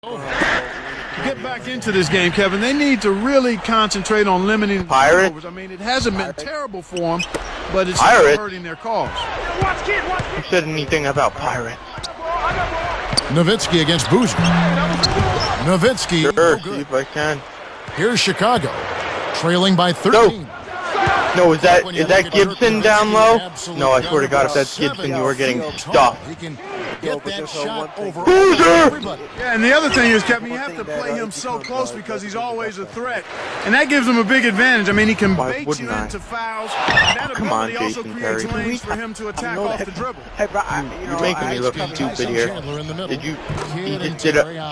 To get back into this game, Kevin, they need to really concentrate on limiting turnovers. I mean, it hasn't been terrible for them, but it's still hurting their cause. Who said anything about Pirates? Nowitzki against Boozer. Nowitzki. Sure, see if I can. Here's Chicago, trailing by 13. No, is that Gibson down low? No, I swear to God, if that's Gibson, you are getting stuffed. Get that shot over. Boozer! Yeah, and the other thing is, Kevin, you have to play him so close because he's always a threat, and that gives him a big advantage. I mean, he can bait you into fouls. That ability also creates lanes for him to attack off the dribble. You're making me look stupid here.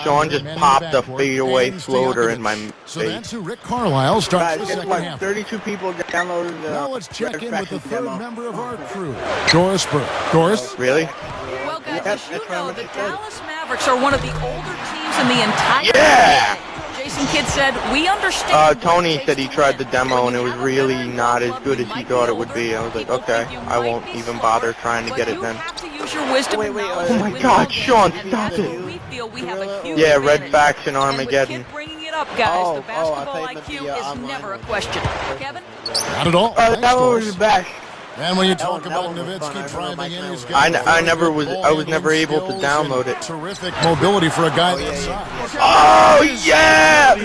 Sean just popped a fadeaway floater in my face. So that's who Rick Carlisle starts the second half. 32 people downloaded the Now let's check in with the third member of our crew, Doris Burke. Doris? Really? Well, guys, as you know, the Dallas Mavericks are one of the older teams in the entire Yeah! NBA. Jason Kidd said, we understand. Tony said he tried the demo and it was really not as good as he thought it would be. I was like, okay, I won't even bother trying to get it then. Oh my God, Sean, stop it. Yeah, Red Faction Armageddon. Up, guys. The basketball IQ is never a question. Kevin? Not at all. that one was the best. And when you talk about Nowitzki driving in, he's got I was never able to download it. Terrific mobility for a guy that size. Oh yeah!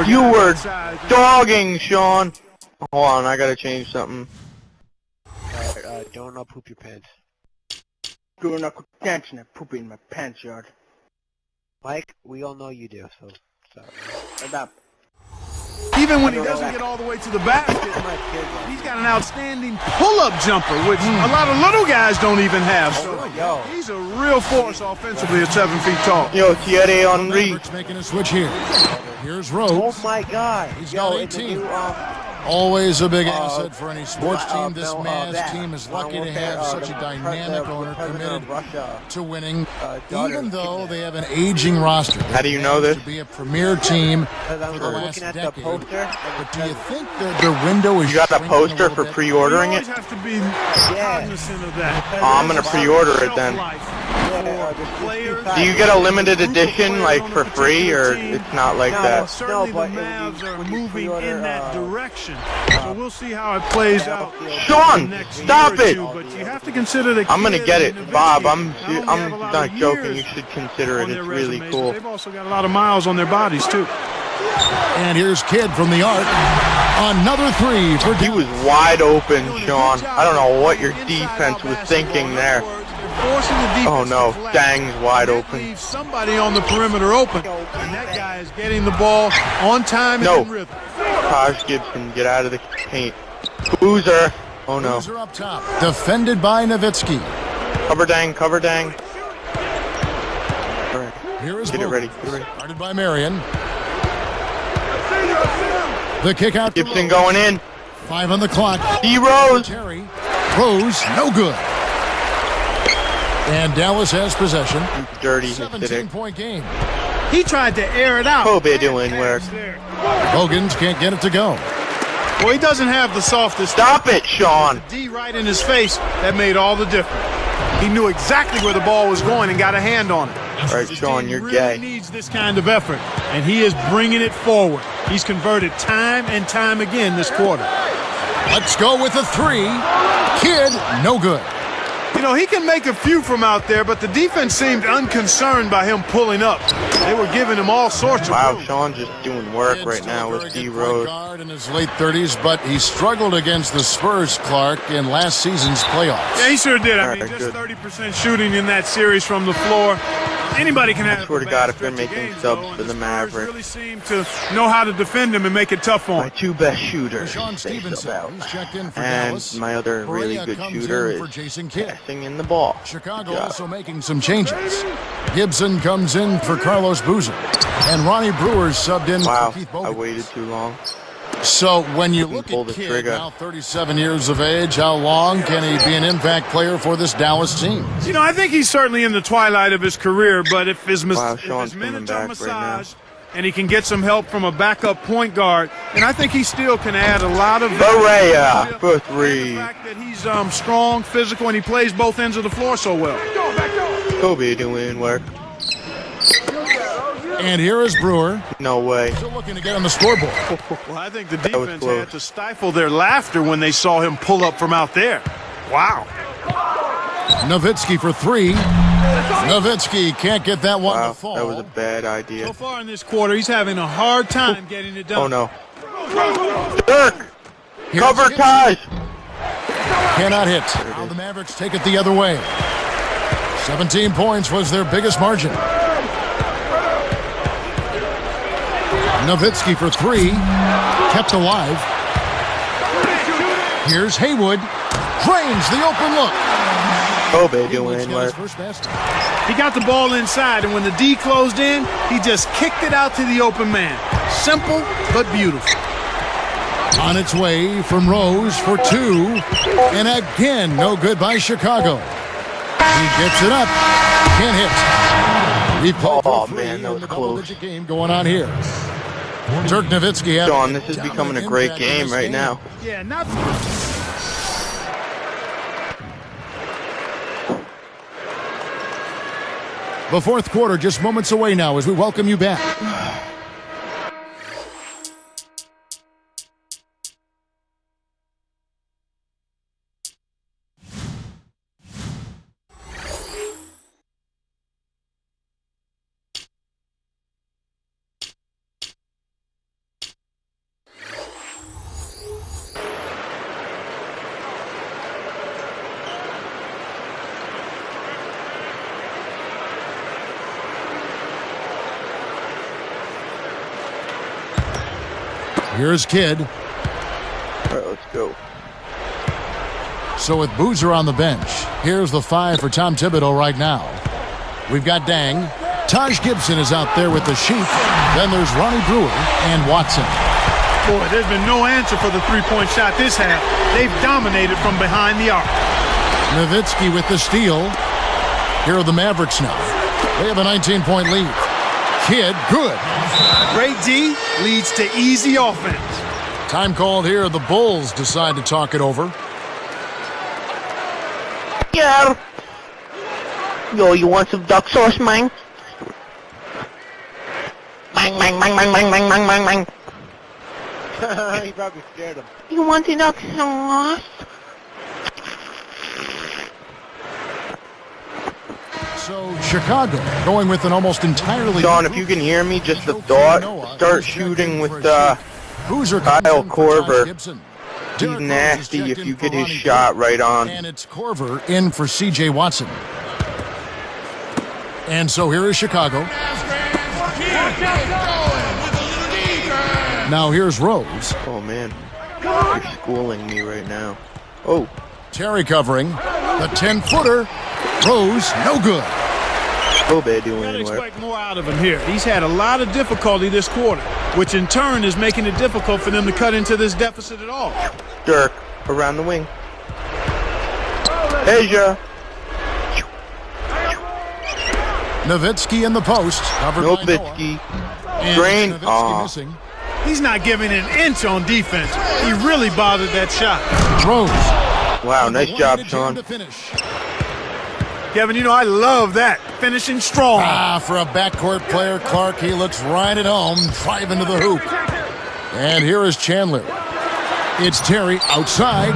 You were dogging, Sean. Hold on, I gotta change something. Don't poop your pants. Do not dance and poop in my pants, yard. Mike, we all know you do, so shut up. Even when he doesn't get all the way to the basket, he's got an outstanding pull-up jumper, which a lot of little guys don't even have. So he's a real force offensively at 7 feet tall. Yo, Thierry Henry. Making a switch here. Here's Rose. Oh my God. He's got 18. Always a big asset for any sports team. This Mavs team is lucky to have such a dynamic owner committed to winning, even though they have an aging roster. How do you know this? To be a premier team for the last decade. But do you think that their window is? You got a poster for pre-ordering it? Have to be cognizant of that. Oh, I'm gonna pre-order it then. Do you get a limited edition, like for free, or it's not like that? Certainly the Mavs are moving in that direction. So we'll see how it plays out. Sean, stop it! But you have to consider the I'm gonna get it, Bob. I'm not joking. You should consider it. It's really cool. They've also got a lot of miles on their bodies too. And here's Kidd from the arc. Another three for. He was wide open, Sean. I don't know what your defense was thinking there. Oh no, Dang's wide open. Somebody on the perimeter open, and that guy is getting the ball on time and in rhythm. Taj Gibson, get out of the paint. Boozer. Oh no. Boozer up top, defended by Nowitzki. Cover Dang, cover Dang. All right. Here is Get it ready. Get it ready. Started by Marion. The kick out. Gibson going in. 5 on the clock. D Rose. Terry. Rose, no good. And Dallas has possession. Dirty. 17-point game. He tried to air it out. Kobe doing work. Hogans can't get it to go. Well, he doesn't have the softest. Stop it, Sean. D right in his face. That made all the difference. He knew exactly where the ball was going and got a hand on it. All right, Sean, you're really gay. Needs this kind of effort, and he is bringing it forward. He's converted time and time again this quarter. Let's go with a three. Kidd, no good. You know, he can make a few from out there, but the defense seemed unconcerned by him pulling up. They were giving him all sorts of room. Sean's just doing work right now with D Rose. In his late 30s, but he struggled against the Spurs, Clark, in last season's playoffs. Yeah, he sure did. I mean, just 30% shooting in that series from the floor. Anybody can have. I swear to God, if they're making subs for the Mavericks, really seem to know how to defend him and make it tough on him. My two best shooters, Sean Stevenson, he's checked in for and Dallas. my other really good shooter is Jason Kidd. passing in the ball. Chicago also making some changes. Gibson comes in for Carlos Boozer, and Ronnie Brewer's subbed in for Keith Bogans. I waited too long. So when you look at Kidd, now 37 years of age, how long can he be an impact player for this Dallas team? You know, I think he's certainly in the twilight of his career, but if his minutes are massaged and he can get some help from a backup point guard, and I think he still can add a lot of Barea for three. The fact that he's strong, physical, and he plays both ends of the floor so well. Kobe doing work. And here is Brewer. No way. Still looking to get on the scoreboard. Well, I think the defense had to stifle their laughter when they saw him pull up from out there. Wow. Nowitzki for three. Nowitzki can't get that one to fall. That was a bad idea. So far in this quarter, he's having a hard time getting it done. Oh, no. Dirk! Cover Taj! Cannot hit. Now the Mavericks take it the other way. 17 points was their biggest margin. Nowitzki for three. Kept alive. Here's Haywood. Drains the open look. Kobe doing work. He got the ball inside, and when the D closed in, he just kicked it out to the open man. Simple, but beautiful. On its way from Rose for two. And again, no good by Chicago. He gets it up. Can't hit. Oh, man, that was close. Game going on here. Dirk Nowitzki. Sean, this is becoming a great game right now. Yeah, not... The fourth quarter just moments away now as we welcome you back. Here's Kidd. All right, let's go. So with Boozer on the bench, here's the five for Tom Thibodeau right now. We've got Dang. Taj Gibson is out there with the Sheik. Then there's Ronnie Brewer and Watson. Boy, there's been no answer for the three-point shot this half. They've dominated from behind the arc. Nowitzki with the steal. Here are the Mavericks now. They have a 19-point lead. Kidd, good. Great D leads to easy offense. Time called here. The Bulls decide to talk it over. Yeah. Yo, you want some duck sauce, man? Mang, mang, mang, mang, mang, mang, mang, mang, mang. He probably scared him. You want the duck sauce? So Chicago going with an almost entirely... Sean, if you can hear me, just the thought, start shooting with Kyle Korver. He's nasty if you get his shot right on. And it's Korver in for C.J. Watson. And so here is Chicago. Now here's Rose. Oh, man. You're schooling me right now. Oh. Terry covering. The 10-footer. Rose, no good. Kobe You doing gotta work. expect more out of him here. He's had a lot of difficulty this quarter, which in turn is making it difficult for them to cut into this deficit at all. Dirk around the wing. Asia. Nowitzki in the post. Covered by Nowitzki. Noah. Drain. And Nowitzki Aw. missing. He's not giving an inch on defense. He really bothered that shot. Rose. Wow, nice job, Sean. To finish. Kevin, you know I love that. Finishing strong. For a backcourt player, Clark, he looks right at home, driving to the hoop. And here is Chandler. It's Terry outside.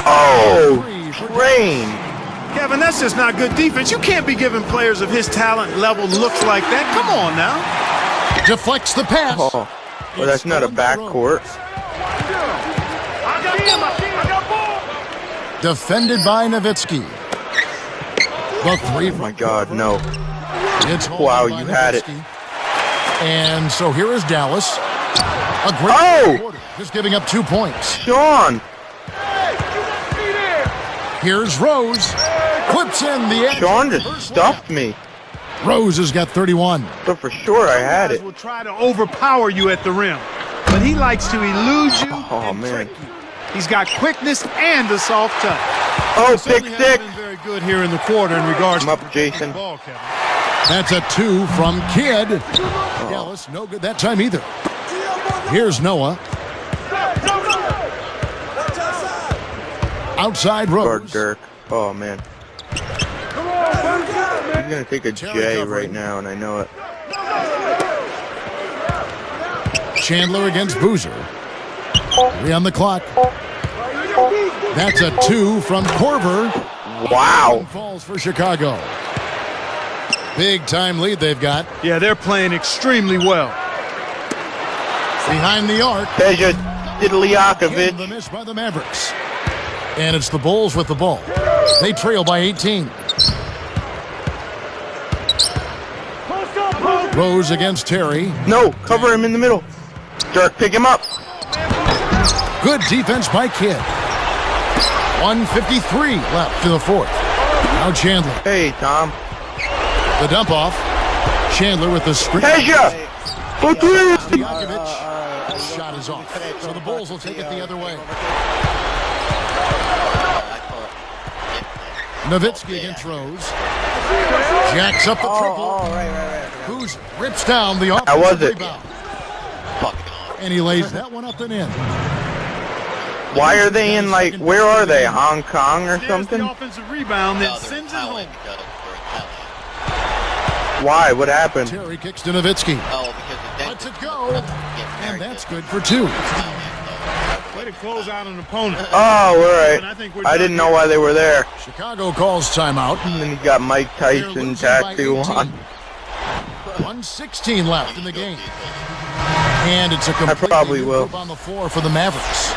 Oh, Drain. Kevin, that's just not good defense. You can't be giving players of his talent level looks like that. Come on now. Deflects the pass. Oh, well, that's not a backcourt. Defended by Nowitzki. The three. Oh my God, no. It's Wow, you had it. And so here is Dallas. A great quarter, just giving up 2 points. Sean. Here's Rose. Clips in the edge. Sean just stuffed me. Rose has got 31. But for sure I had Guys it. will try to overpower you at the rim, but he likes to elude you and man. trick you. He's got quickness and a soft touch. Oh, Certainly pick hasn't six. been very good here in the quarter in regards I'm to up, Jason. the ball, Kevin. That's a 2 from Kidd. Dallas, no good that time either. Here's Noah. Outside Or Rose. Dirk. Oh, man. He's going to take a J right now, and I know it. Chandler against Boozer. 3 on the clock. That's a 2 from Korver. Wow. Falls for Chicago. Big time lead they've got. Yeah, they're playing extremely well. Behind the arc. Peja The Didliakovic. miss by the Mavericks. And it's the Bulls with the ball. They trail by 18. Rose against Terry. No, cover him in the middle. Dirk, pick him up. Good defense by Kidd. 1:53 left in the fourth. Now Chandler. Hey, Tom. The dump off. Chandler with the screen. Peja! For three! Stojakovic. Shot is off. So the Bulls will take it the other way. Nowitzki against Rose. Jacks up the triple. Who's rips down the offensive was it? rebound. And he lays that one up and in. Why are they in, like, where are they? Hong Kong or There's something? the offensive rebound that sends it home. Why? What happened? Terry kicks to Nowitzki. Lets it go. And that's good for 2. Way to close out an opponent. Oh, all right. And I think we're I didn't know why they were there. Chicago calls timeout. And then you got Mike Tyson tattoo on. 1:16 left in the game. And it's a completely probably new will. group on the floor for the Mavericks.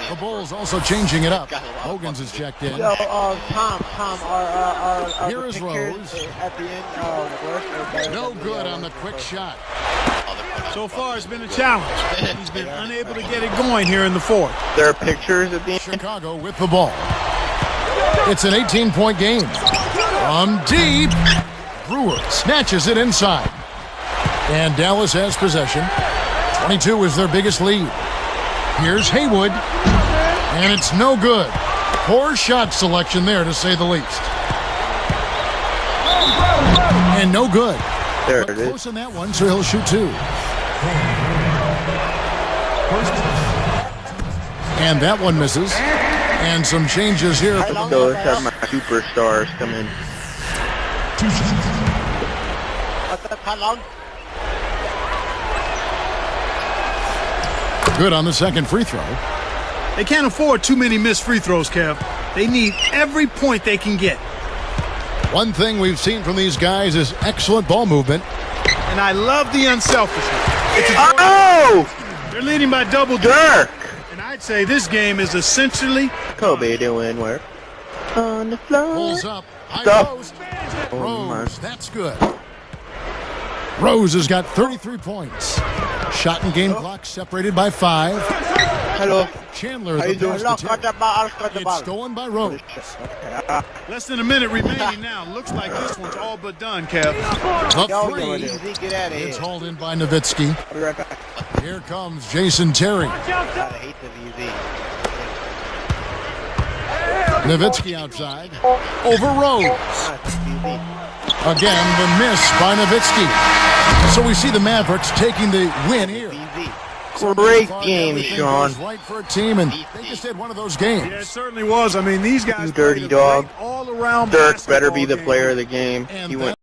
The Bulls also changing it up. Hogan's is checked in. Yo, Tom, are Here the is pictures Rose. at the end worse or better No than the, good on the quick shot. So far, it's been a challenge. He's been unable to get it going here in the fourth. There are pictures at the end. Chicago with the ball. It's an 18-point game. From deep, Brewer snatches it inside. And Dallas has possession. 22 is their biggest lead. Here's Haywood. And it's no good. Poor shot selection there, to say the least. And no good. There But it is. close on that one, so he'll shoot 2. And that one misses. And some changes here. For the So let's have my superstars come in. Good on the second free throw. They can't afford too many missed free throws, Kev. They need every point they can get. One thing we've seen from these guys is excellent ball movement. And I love the unselfishness. Oh! They're leading by double Dirk! And I'd say this game is essentially Kobe doing work. On the floor. Pulls up. High Stop. post. Oh, my. Rose, that's good. Rose has got 33 points. Shot and game clock separated by 5. Hello. Chandler, How you the doing? pass to Terry. It's stolen by Rose. less than a minute remaining now. Looks like this one's all but done, Kev. The Yo, three. easy, get out of It's here. hauled in by Nowitzki. I'll be right back. Here comes Jason Terry. I hate the easy. Nowitzki outside. Over Rose. Again, the miss by Nowitzki. So we see the Mavericks taking the win here. Great So far, game, everything Sean. goes right for a team, and they just had one of those games. Yeah, it certainly was. I mean, these guys You dirty played a dog. great all-around Dirk better be basketball the game. player of the game. And He went